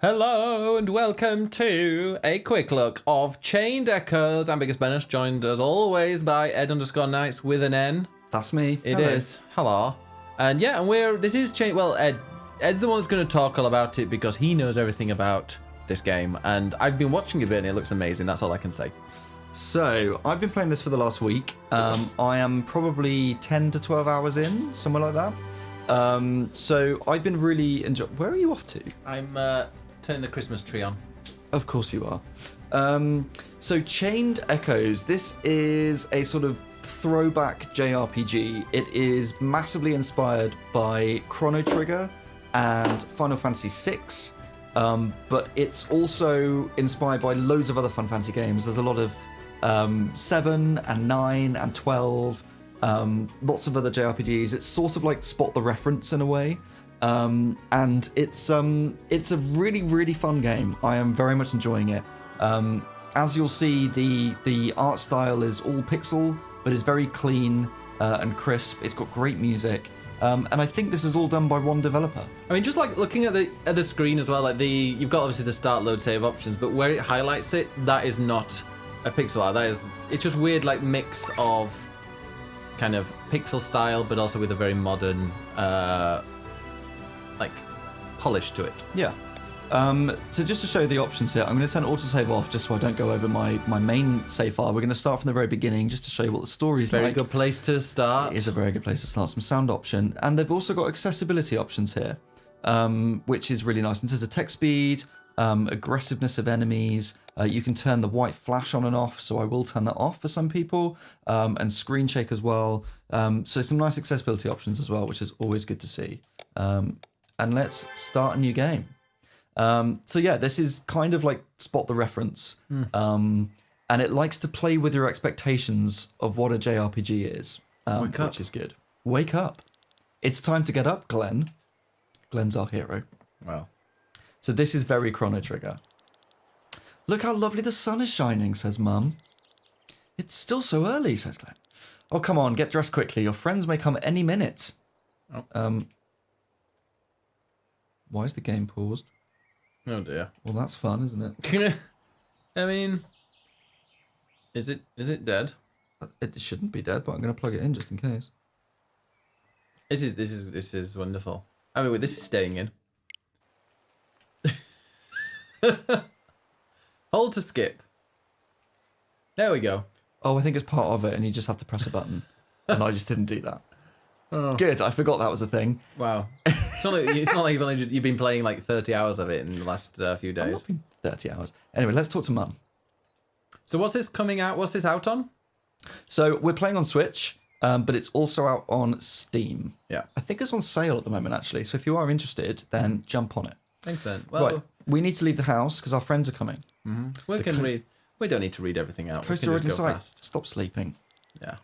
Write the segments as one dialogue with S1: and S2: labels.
S1: Hello and welcome to a quick look of Chained Echoes. I'm Biggest Bennett, joined as always by Ed_Nights with an N.
S2: That's me.
S1: It is. Hello. And yeah, and this is Chained. Well, Ed's the one that's going to talk all about it because he knows everything about this game. And I've been watching a bit and it looks amazing. That's all I can say.
S2: So, I've been playing this for the last week. I am probably 10 to 12 hours in, somewhere like that. So, I've been really enjoying... Where are you off to?
S1: I'm turning the Christmas tree on.
S2: Of course you are. So, Chained Echoes. This is a sort of throwback JRPG. It is massively inspired by Chrono Trigger and Final Fantasy VI. But it's also inspired by loads of other Fun Fantasy games. There's a lot of 7 and 9 and 12, lots of other JRPGs. It's sort of like Spot the Reference in a way, and it's a really, really fun game. I am very much enjoying it. As you'll see, the art style is all pixel, but it's very clean and crisp. It's got great music. And I think this is all done by one developer.
S1: I mean, just like looking at the screen as well, like you've got obviously the start, load, save options, but where it highlights it, that is not a pixel art. It's just weird, like mix of kind of pixel style, but also with a very modern, like polish to it.
S2: Yeah. So just to show you the options here, I'm going to turn autosave off just so I don't go over my main save file. We're going to start from the very beginning just to show you what the story's like.
S1: Very good place to start.
S2: It is a very good place to start. Some sound option. And they've also got accessibility options here, which is really nice. In terms of text speed, aggressiveness of enemies, you can turn the white flash on and off, so I will turn that off for some people, and screen shake as well. So some nice accessibility options as well, which is always good to see. And let's start a new game. So yeah, this is kind of like Spot the Reference, and it likes to play with your expectations of what a JRPG is, which is good. Wake up. It's time to get up, Glenn. Glenn's our hero.
S1: Wow. So
S2: this is very Chrono Trigger. Look how lovely the sun is shining, says Mum. It's still so early, says Glenn. Oh, come on, get dressed quickly. Your friends may come any minute.
S1: Oh.
S2: Why is the game paused?
S1: Oh dear.
S2: Well, that's fun, isn't it?
S1: I mean, is it dead?
S2: It shouldn't be dead, but I'm going to plug it in just in case.
S1: This is wonderful. I mean, this is staying in. Hold to skip. There we go.
S2: Oh, I think it's part of it, and you just have to press a button. And I just didn't do that. Oh. Good, I forgot that was a thing.
S1: Wow. It's not like you've been playing like 30 hours of it in the last few days.
S2: I've not been 30 hours. Anyway, let's talk to Mum.
S1: So what's this coming out? What's this out on?
S2: So we're playing on Switch, but it's also out on Steam.
S1: Yeah.
S2: I think it's on sale at the moment, actually. So if you are interested, then jump on it.
S1: Excellent. Well,
S2: right, we need to leave the house because our friends are coming.
S1: Mm-hmm. We don't need to read everything out.
S2: Coast already inside. Stop sleeping.
S1: Yeah.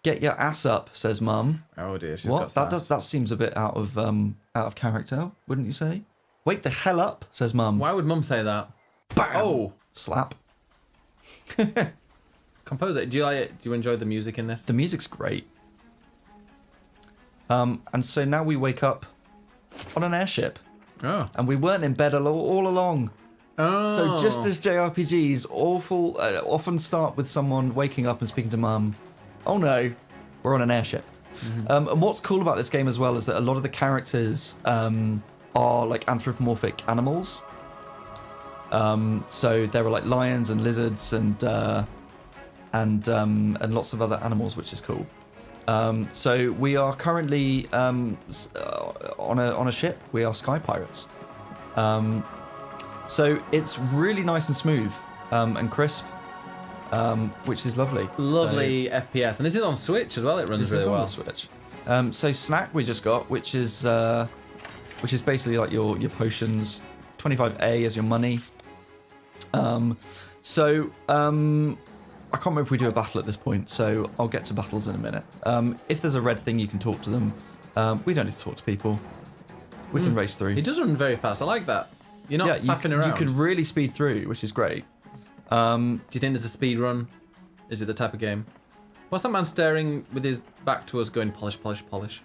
S2: Get your ass up, says Mum.
S1: Oh dear, she's
S2: what?
S1: got sass.
S2: That seems a bit out of character, wouldn't you say? Wake the hell up, says Mum.
S1: Why would Mum say that?
S2: Bam!
S1: Oh,
S2: slap.
S1: Composer, do you like it? Do you enjoy the music in this?
S2: The music's great. And so now we wake up on an airship.
S1: Oh.
S2: And we weren't in bed all along.
S1: Oh.
S2: So just as JRPGs often start with someone waking up and speaking to Mum, oh no, we're on an airship. Mm-hmm. And what's cool about this game as well is that a lot of the characters are like anthropomorphic animals. So there are like lions and lizards and lots of other animals, which is cool. So we are currently on a ship. We are sky pirates. So it's really nice and smooth and crisp, which is lovely.
S1: Lovely FPS, and this is on Switch as well. It runs really well.
S2: This is on the Switch. So snack we just got, which is basically like your potions. 25A as your money. I can't remember if we do a battle at this point, so I'll get to battles in a minute. If there's a red thing, you can talk to them. We don't need to talk to people. We can race through.
S1: It does run very fast. I like that. You're not faffing around.
S2: You can really speed through, which is great.
S1: Do you think there's a speed run? Is it the type of game? What's that man staring with his back to us going polish, polish, polish?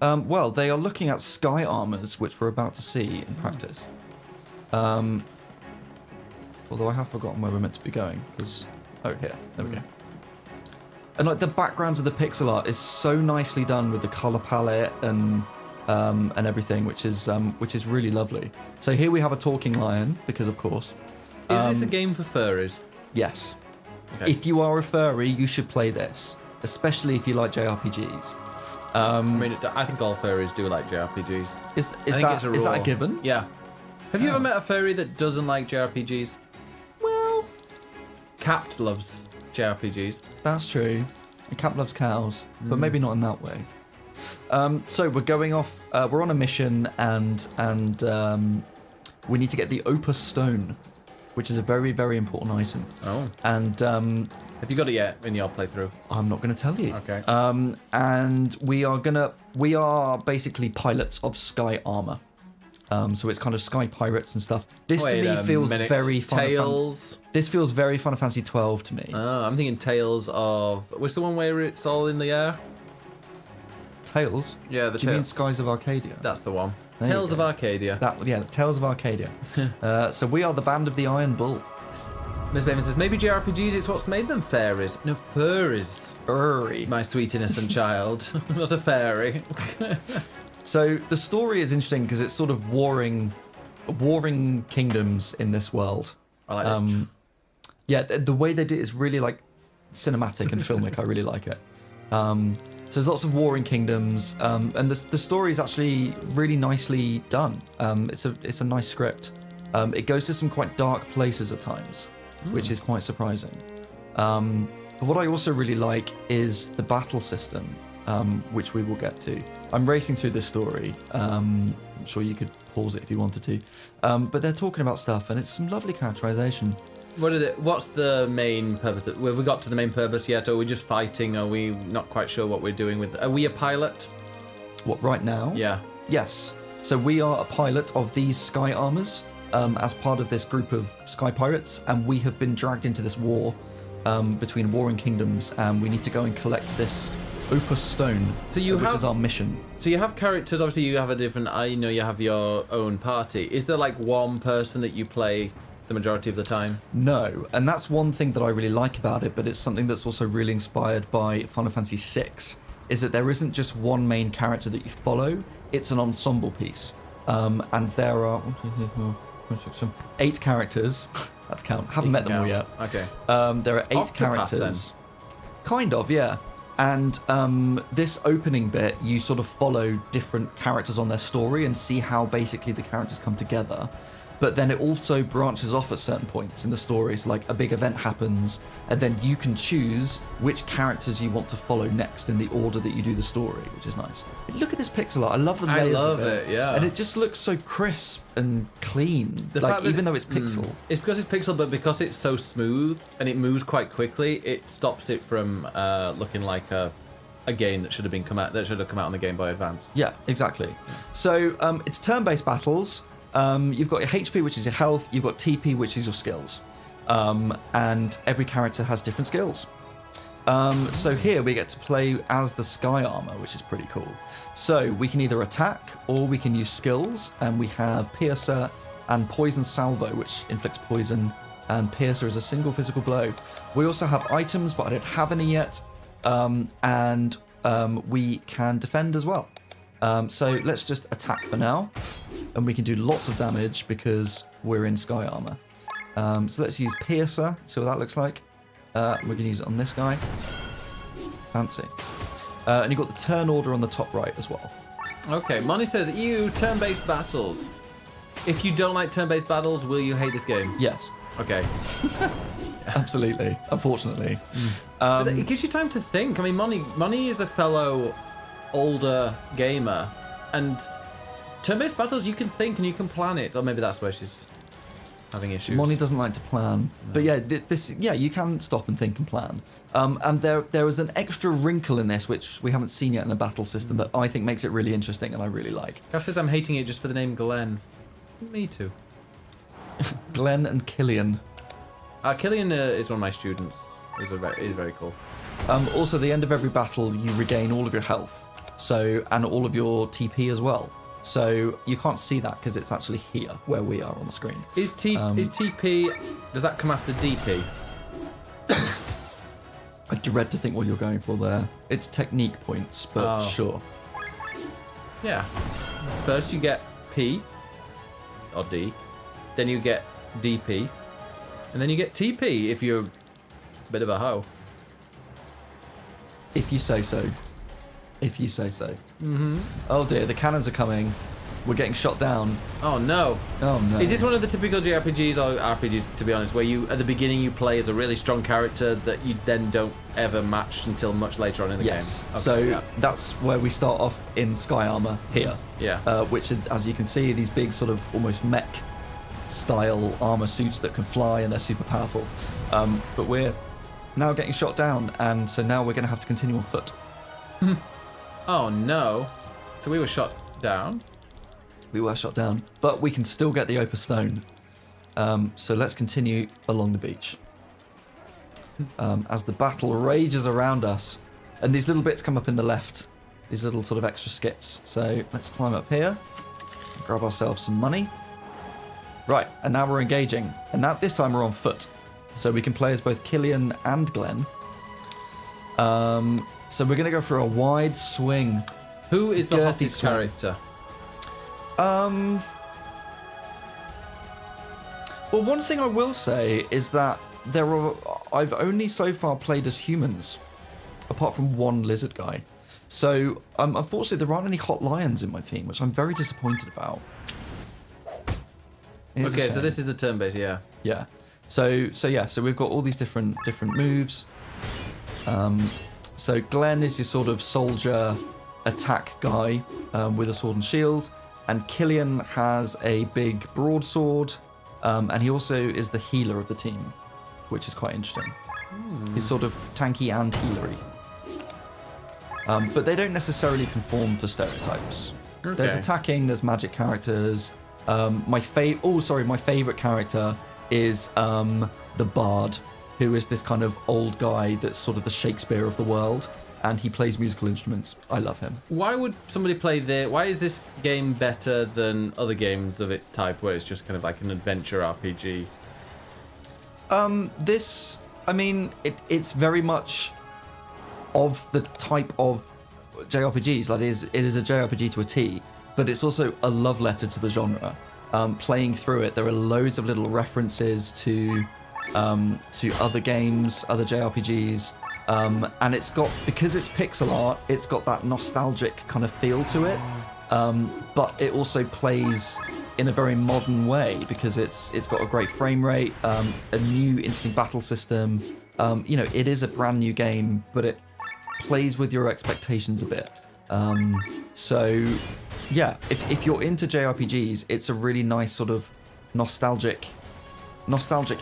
S2: Well, they are looking at sky armors, which we're about to see in practice. Although I have forgotten where we're meant to be going, because... Oh, here. There we go. And like the backgrounds of the pixel art is so nicely done with the color palette and everything, which is really lovely. So here we have a talking lion, because of course.
S1: Is this a game for furries?
S2: Yes.
S1: Okay.
S2: If you are a furry, you should play this, especially if you like JRPGs.
S1: I mean, I think all furries do like JRPGs.
S2: Is
S1: I think it's
S2: that a given?
S1: Yeah. Have you ever met a furry that doesn't like JRPGs?
S2: Well,
S1: Capt loves JRPGs.
S2: that's true. And Cap loves cows, but maybe not in that way. So we're going off. We're on a mission, and we need to get the Opus Stone, which is a very, very important item.
S1: Oh.
S2: And
S1: Have you got it yet in your playthrough?
S2: I'm not going to tell you.
S1: Okay.
S2: And we are basically pilots of Sky Armor. So it's kind of Sky Pirates and stuff. This
S1: Wait
S2: to me
S1: a
S2: feels
S1: minute.
S2: very
S1: Tales.
S2: This feels very Final Fantasy 12 to me.
S1: I'm thinking Tales of. What's the one where it's all in the air?
S2: Tales?
S1: Yeah, the
S2: Do you mean
S1: Tales.
S2: Skies of Arcadia?
S1: That's the one.
S2: There you
S1: Tales of
S2: go.
S1: Arcadia.
S2: Tales of Arcadia. So we are the band of the Iron Bull.
S1: Miss Bateman says maybe JRPGs. It's what's made them fairies. No, furries.
S2: Furry.
S1: My sweet innocent child, not a fairy.
S2: So the story is interesting because it's sort of warring kingdoms in this world.
S1: I like this.
S2: Yeah, the way they do it is really like cinematic and filmic. I really like it. So there's lots of warring kingdoms, and the story is actually really nicely done. It's a nice script. It goes to some quite dark places at times, which is quite surprising. But what I also really like is the battle system, which we will get to. I'm racing through this story. I'm sure you could pause it if you wanted to. But they're talking about stuff, and it's some lovely characterization.
S1: What's the main purpose? Have we got to the main purpose yet? Or are we just fighting? Are we not quite sure what we're doing with? Are we a pilot?
S2: What, right now?
S1: Yeah.
S2: Yes. So we are a pilot of these Sky Armors as part of this group of Sky Pirates, and we have been dragged into this war between warring kingdoms, and we need to go and collect this Opus Stone, which is our mission.
S1: So you have characters. Obviously, you have a different. I know you have your own party. Is there like one person that you play the majority of the time?
S2: No, and that's one thing that I really like about it, but it's something that's also really inspired by Final Fantasy VI, is that there isn't just one main character that you follow, it's an ensemble piece. And there are 8 characters, that's count, haven't met them all yet.
S1: Okay.
S2: There are 8
S1: Octopath,
S2: characters. Kind of, yeah. And this opening bit, you sort of follow different characters on their story and see how basically the characters come together. But then it also branches off at certain points in the stories, like a big event happens, and then you can choose which characters you want to follow next in the order that you do the story, which is nice. Look at this pixel art. I love the layers of it.
S1: Yeah.
S2: And it just looks so crisp and clean, even though it's pixel.
S1: It's because it's pixel, but because it's so smooth and it moves quite quickly, it stops it from looking like a game that should have come out on the Game Boy Advance.
S2: Yeah, exactly. So it's turn-based battles. You've got your HP, which is your health. You've got TP, which is your skills. And every character has different skills. So here we get to play as the Sky Armor, which is pretty cool. So we can either attack or we can use skills. And we have Piercer and Poison Salvo, which inflicts poison. And Piercer is a single physical blow. We also have items, but I don't have any yet. And we can defend as well. So let's just attack for now, and we can do lots of damage because we're in Sky Armor. So let's use Piercer, see what that looks like. We're going to use it on this guy. Fancy. And you've got the turn order on the top right as well.
S1: Okay, Moni says, ew, turn-based battles. If you don't like turn-based battles, will you hate this game?
S2: Yes.
S1: Okay.
S2: Absolutely, unfortunately.
S1: But it gives you time to think. I mean, Moni is a fellow older gamer, and turn-based battles, you can think and you can plan it. Or maybe that's where she's having issues.
S2: Moni doesn't like to plan, but yeah, you can stop and think and plan. And there is an extra wrinkle in this which we haven't seen yet in the battle system that I think makes it really interesting and I really like.
S1: Gav says I'm hating it just for the name Glenn. Me too.
S2: Glenn and Killian.
S1: Killian is one of my students. He's very cool.
S2: Also, at the end of every battle, you regain all of your health, and all of your TP as well. So you can't see that because it's actually here where we are on the screen.
S1: Is TP, does that come after DP?
S2: I dread to think what you're going for there. It's technique points, but sure.
S1: Yeah. First you get P, or D, then you get DP, and then you get TP if you're a bit of a hoe.
S2: If you say so. If you say so.
S1: Mm-hmm.
S2: Oh dear, the cannons are coming. We're getting shot down.
S1: Oh no.
S2: Oh no.
S1: Is this one of the typical JRPGs, or RPGs to be honest, where you at the beginning you play as a really strong character that you then don't ever match until much later on in the game?
S2: Yes.
S1: Okay,
S2: So that's where we start off in Sky Armor here.
S1: Yeah.
S2: Which, as you can see, these big sort of almost mech style armor suits that can fly and they're super powerful. But we're now getting shot down, and so now we're going to have to continue on foot.
S1: Oh no. So we were shot down.
S2: We were shot down, but we can still get the Opus Stone. So let's continue along the beach. As the battle rages around us, and these little bits come up in the left, these little sort of extra skits. So let's climb up here, grab ourselves some money. Right, and now we're engaging. And now this time we're on foot. So we can play as both Killian and Glenn. So we're going to go for a wide swing.
S1: Who is the
S2: Dirty
S1: hottest
S2: swing.
S1: character?
S2: Well, one thing I will say is that I've only so far played as humans, apart from one lizard guy. So, unfortunately, there aren't any hot lions in my team, which I'm very disappointed about.
S1: Okay, so this is the turn-based, yeah.
S2: Yeah. So we've got all these different moves. So Glenn is your sort of soldier attack guy with a sword and shield, and Killian has a big broadsword, and he also is the healer of the team, which is quite interesting. He's sort of tanky and healery. But they don't necessarily conform to stereotypes.
S1: Okay.
S2: There's attacking, there's magic characters. My favorite character is the Bard, who is this kind of old guy that's sort of the Shakespeare of the world, and he plays musical instruments. I love him.
S1: Why would somebody play why is this game better than other games of its type where it's just kind of like an adventure RPG?
S2: It's very much of the type of JRPGs. That is, it is a JRPG to a T, but it's also a love letter to the genre. Playing through it, there are loads of little references to other games, other JRPGs, and because it's pixel art, it's got that nostalgic kind of feel to it, but it also plays in a very modern way because it's got a great frame rate, a new interesting battle system. It is a brand new game, but it plays with your expectations a bit. So yeah, if you're into JRPGs, it's a really nice sort of nostalgic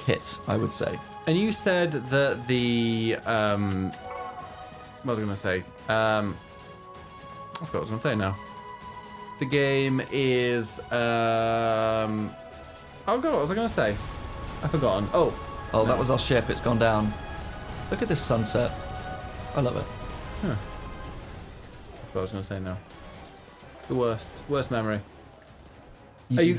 S2: hit, I would say.
S1: And you said that the what was I going to say? I forgot what I was going to say now. The game is oh god, what was I going to say? I've forgotten. Oh,
S2: That was our ship. It's gone down. Look at this sunset. I love it.
S1: Huh. I forgot what I was going to say now. The worst memory. Are you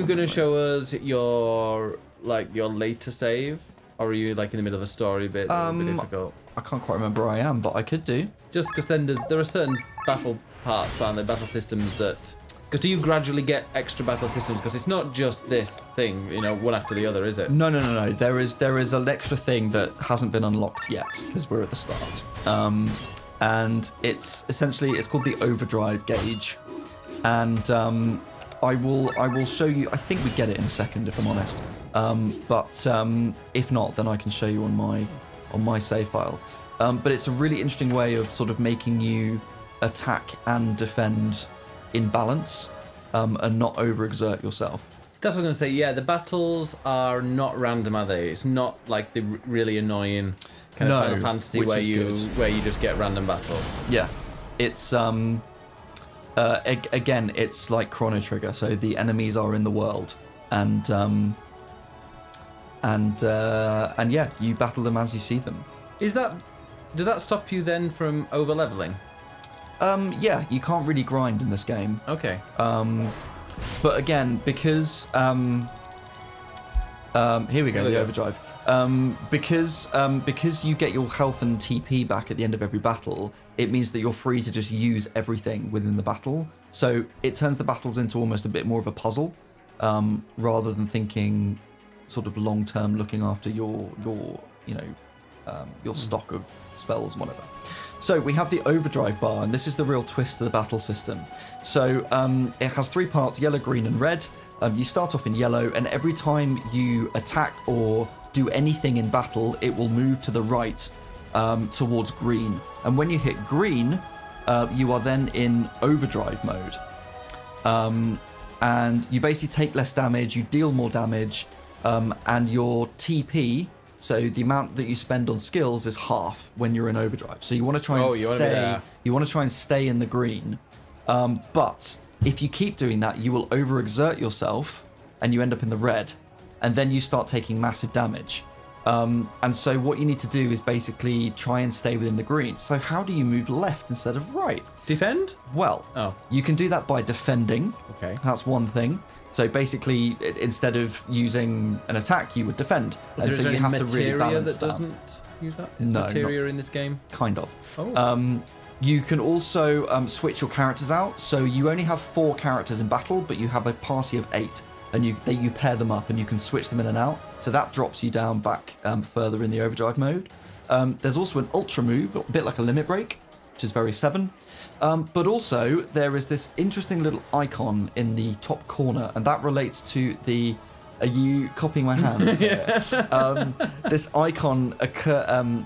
S1: going to show us your later save, or are you like in the middle of a story bit? A bit difficult.
S2: I can't quite remember where I am, but I could do.
S1: Just because then there are certain battle parts, aren't there? Battle systems that. Because do you gradually get extra battle systems? Because it's not just this thing, one after the other, is it?
S2: No. There is an extra thing that hasn't been unlocked yet because we're at the start. And it's called the overdrive gauge, and I will show you. I think we get it in a second, if I'm honest. But if not, then I can show you on my save file. But it's a really interesting way of sort of making you attack and defend in balance, and not overexert yourself.
S1: That's what I was going to say. Yeah, the battles are not random, are they? It's not like the really annoying kind of Final Fantasy where you just get random battles.
S2: Yeah, it's again, it's like Chrono Trigger. So the enemies are in the world, and yeah, you battle them as you see them.
S1: Does that stop you then from over leveling?
S2: Yeah, you can't really grind in this game.
S1: Okay.
S2: But again, because here we go, the overdrive. Because you get your health and TP back at the end of every battle, it means that you're free to just use everything within the battle. So it turns the battles into almost a bit more of a puzzle, rather than thinking sort of long term, looking after your stock of spells and whatever. So we have the overdrive bar, and this is the real twist to the battle system. So it has 3 parts: yellow, green, and red. You start off in yellow, and every time you attack or do anything in battle, it will move to the right towards green. And when you hit green, you are then in overdrive mode. And you basically take less damage, you deal more damage, and your TP, so the amount that you spend on skills, is half when you're in overdrive. So you want to try and you want to try and stay in the green. But if you keep doing that, you will overexert yourself and you end up in the red, and then you start taking massive damage. And so what you need to do is basically try and stay within the green. So how do you move left instead of right?
S1: Defend?
S2: Well, you can do that by defending.
S1: Okay.
S2: That's one thing. So basically, instead of using an attack, you would defend.
S1: But
S2: and so you have to really balance
S1: that. Doesn't use that? Is
S2: No,
S1: materia in this game?
S2: Kind of.
S1: Oh.
S2: You can also switch your characters out. So you only have 4 characters in battle, but you have a party of 8. And you pair them up and you can switch them in and out. So that drops you down back further in the overdrive mode. There's also an ultra move, a bit like a limit break, which is very 7. But also there is this interesting little icon in the top corner, and that relates to the... Are you copying my hand? This icon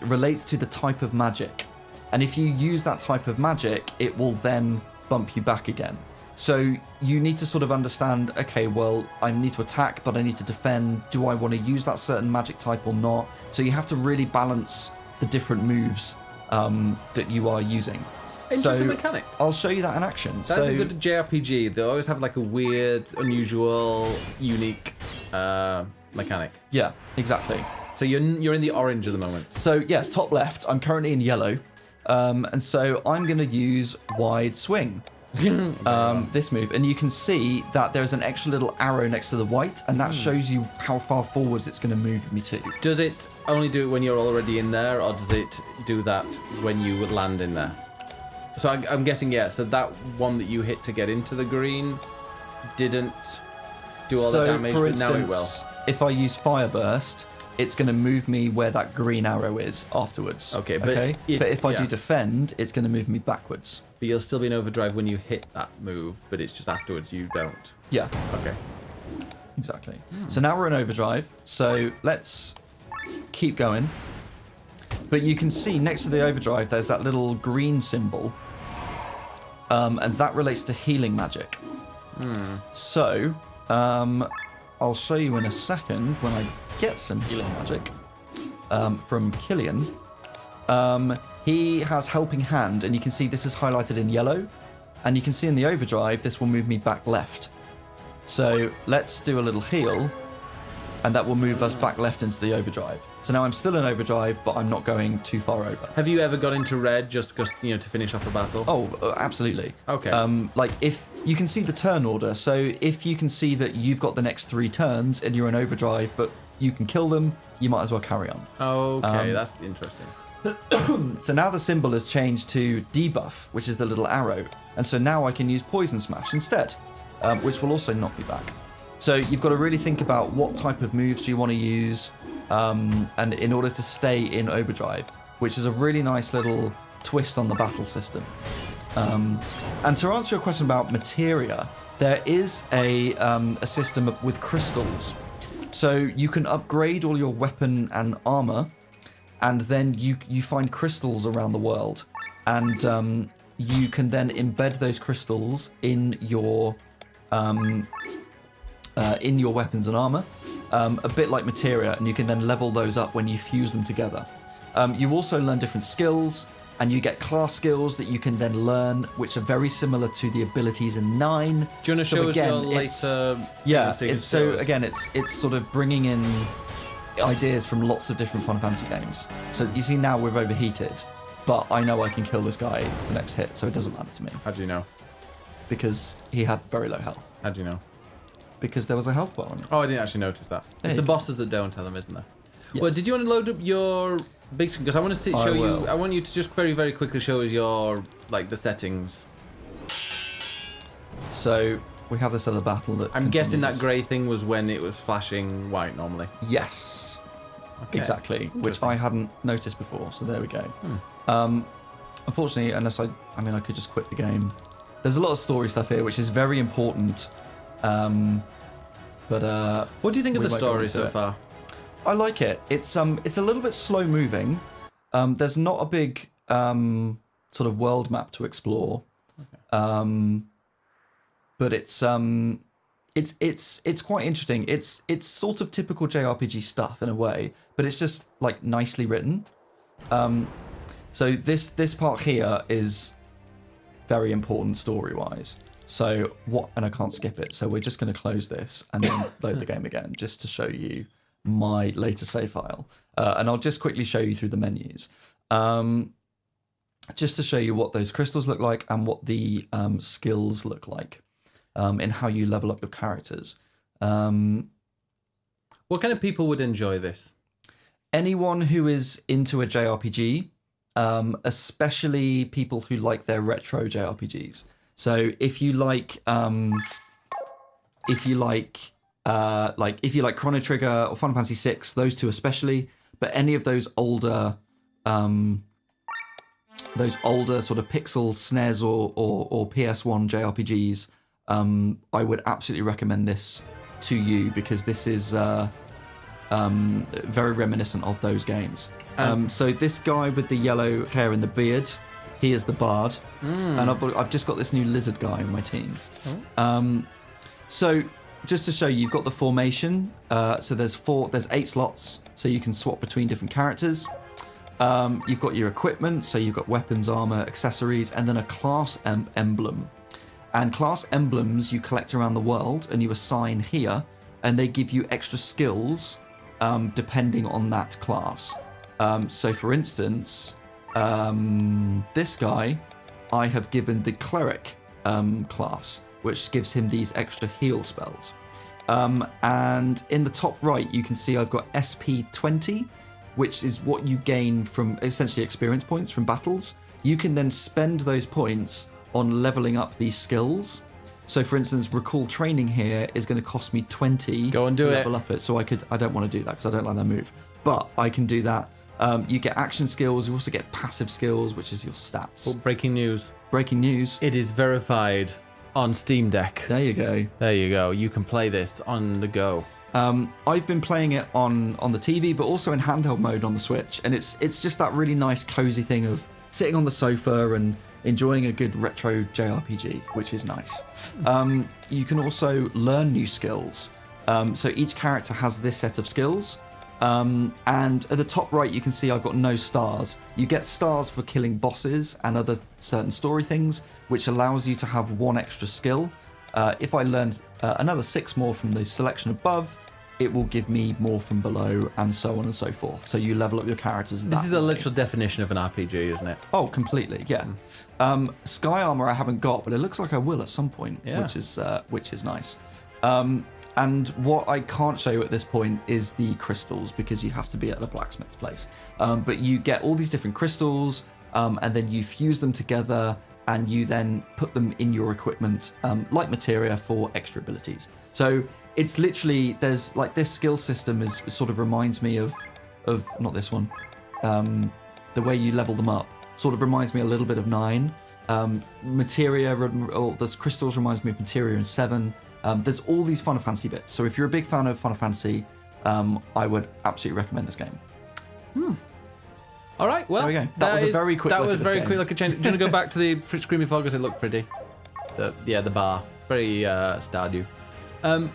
S2: relates to the type of magic. And if you use that type of magic, it will then bump you back again. So you need to sort of understand, okay, well, I need to attack, but I need to defend. Do I want to use that certain magic type or not? So you have to really balance the different moves that you are using.
S1: Interesting mechanic.
S2: I'll show you that in action.
S1: That's a good JRPG. They always have like a weird, unusual, unique mechanic.
S2: Yeah, exactly.
S1: So you're in the orange at the moment.
S2: So yeah, top left, I'm currently in yellow. And so I'm going to use wide swing. This move, and you can see that there's an extra little arrow next to the white, and that shows you how far forwards it's going to move me to.
S1: Does it only do it when you're already in there, or does it do that when you would land in there? So I'm guessing, yeah, so that one that you hit to get into the green didn't do all the damage,
S2: for
S1: but now it will.
S2: If I use fire burst, it's going to move me where that green arrow is afterwards.
S1: Okay, but
S2: if I do defend, it's going to move me backwards.
S1: But you'll still be in overdrive when you hit that move, but it's just afterwards you don't.
S2: Yeah.
S1: Okay.
S2: Exactly. So now we're in overdrive. So let's keep going. But you can see next to the overdrive, there's that little green symbol. And that relates to healing magic. So, I'll show you in a second when I get some healing magic from Killian. He has Helping Hand, and you can see this is highlighted in yellow. And you can see in the overdrive, this will move me back left. So let's do a little heal, and that will move us back left into the overdrive. So now I'm still in overdrive, but I'm not going too far over.
S1: Have you ever got into red just because, to finish off the battle?
S2: Oh, absolutely.
S1: Okay.
S2: Like if you can see the turn order, so if you can see that you've got the next 3 turns and you're in overdrive, but you can kill them, you might as well carry on.
S1: Okay, that's interesting.
S2: So now the symbol has changed to debuff, which is the little arrow. And so now I can use Poison Smash instead, which will also knock me back. So you've got to really think about what type of moves do you want to use, and in order to stay in overdrive, which is a really nice little twist on the battle system. And to answer your question about materia, there is a system with crystals. So you can upgrade all your weapon and armor, and then you find crystals around the world, and you can then embed those crystals in your weapons and armor, a bit like materia, and you can then level those up when you fuse them together. You also learn different skills, and you get class skills that you can then learn, which are very similar to the abilities in 9.
S1: Do you want to show us your later?
S2: Yeah. So again, it's sort of bringing in ideas from lots of different Final Fantasy games. So you see now we've overheated. but I know I can kill this guy the next hit, so it doesn't matter to me.
S1: How do you know?
S2: Because he had very low health.
S1: How do you know?
S2: Because there was a health bar on it.
S1: Oh, I didn't actually notice that. It's the bosses that don't tell them, isn't there?
S2: Yes.
S1: Well, did you want to load up your big screen? Because I want to show you.
S2: will.
S1: I want you to just very, very quickly show us your the settings.
S2: So we have this other battle that
S1: I'm guessing that
S2: continues.
S1: grey thing was when it was flashing white normally.
S2: Yes,
S1: Okay.
S2: exactly. Which
S1: Interesting.
S2: I hadn't noticed before. So there we go. Unfortunately, unless I could just quit the game. There's a lot of story stuff here, which is very important. But
S1: What do you think of
S2: we
S1: the
S2: won't go
S1: story
S2: into
S1: so
S2: it.
S1: far?
S2: I like it. It's a little bit slow moving. There's not a big sort of world map to explore. Okay. But it's quite interesting. It's sort of typical JRPG stuff in a way, but it's just like nicely written. So this part here is very important story-wise. So and I can't skip it. So we're just going to close this and then load the game again, just to show you my later save file. And I'll just quickly show you through the menus, just to show you what those crystals look like and what the skills look like, in how you level up your characters.
S1: What kind of people would enjoy this?
S2: Anyone who is into a JRPG, especially people who like their retro JRPGs. So if you like Chrono Trigger or Final Fantasy VI, those two especially, but any of those older sort of pixel SNES or PS1 JRPGs, I would absolutely recommend this to you, because this is very reminiscent of those games. So this guy with the yellow hair and the beard, he is the bard, and I've just got this new lizard guy on my team. So just to show you, you've got the formation. So there's 8 slots, so you can swap between different characters. You've got your equipment, so you've got weapons, armor, accessories, and then a class emblem. And class emblems you collect around the world, and you assign here, and they give you extra skills depending on that class. So for instance, this guy, I have given the cleric class, which gives him these extra heal spells. And in the top right, you can see I've got SP20, which is what you gain from essentially experience points from battles. You can then spend those points on leveling up these skills. So for instance, recall training here is going to cost me 20
S1: Go and do
S2: to
S1: it.
S2: level up it. So I don't want to do that because I don't like that move, but I can do that. You get action skills. You also get passive skills, which is your stats.
S1: Oh, breaking news.
S2: Breaking news.
S1: It is verified on Steam Deck.
S2: There you go.
S1: There you go. You can play this on the go.
S2: I've been playing it on the TV, but also in handheld mode on the Switch, and it's just that really nice, cozy thing of sitting on the sofa and enjoying a good retro JRPG, which is nice. You can also learn new skills. So each character has this set of skills. And at the top right, you can see I've got no stars. You get stars for killing bosses and other certain story things, which allows you to have 1 extra skill. If I learned another 6 more from the selection above, it will give me more from below, and so on and so forth. So you level up your characters that
S1: This is the
S2: way.
S1: literal definition of an RPG, isn't it?
S2: Oh, completely, yeah. Sky armor I haven't got, but it looks like I will at some point,
S1: Yeah.
S2: which is nice. And what I can't show you at this point is the crystals, because you have to be at the blacksmith's place. But you get all these different crystals, and then you fuse them together, and you then put them in your equipment, like materia, for extra abilities. So it's literally, there's like this skill system is sort of reminds me of not this one, the way you level them up sort of reminds me a little bit of 9. Materia, or the crystals reminds me of materia in 7. There's all these Final Fantasy bits. So if you're a big fan of Final Fantasy, I would absolutely recommend this game.
S1: All right, well,
S2: There we go. That was a very quick
S1: That
S2: look
S1: was
S2: at this
S1: very
S2: game.
S1: quick look at change. Do you want to go back to the screen before because it looked pretty? The bar, very Stardew.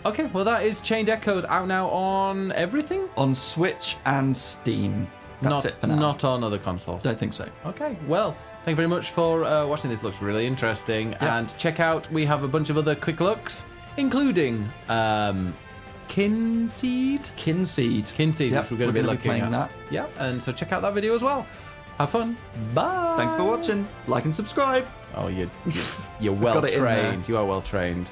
S1: Okay, well that is Chained Echoes out now on everything.
S2: On Switch and Steam. That's it for now.
S1: Not on other consoles.
S2: Don't think so.
S1: Okay, well, thank you very much for watching. This looks really interesting.
S2: Yeah.
S1: And check out, we have a bunch of other quick looks, including Kinseed,
S2: Kinseed.
S1: which we're going to be
S2: gonna
S1: looking
S2: playing
S1: at.
S2: that.
S1: Yeah, and so check out that video as well. Have fun. Bye.
S2: Thanks for watching. Like and subscribe.
S1: Oh, you're well
S2: got it in there.
S1: trained. You are well trained.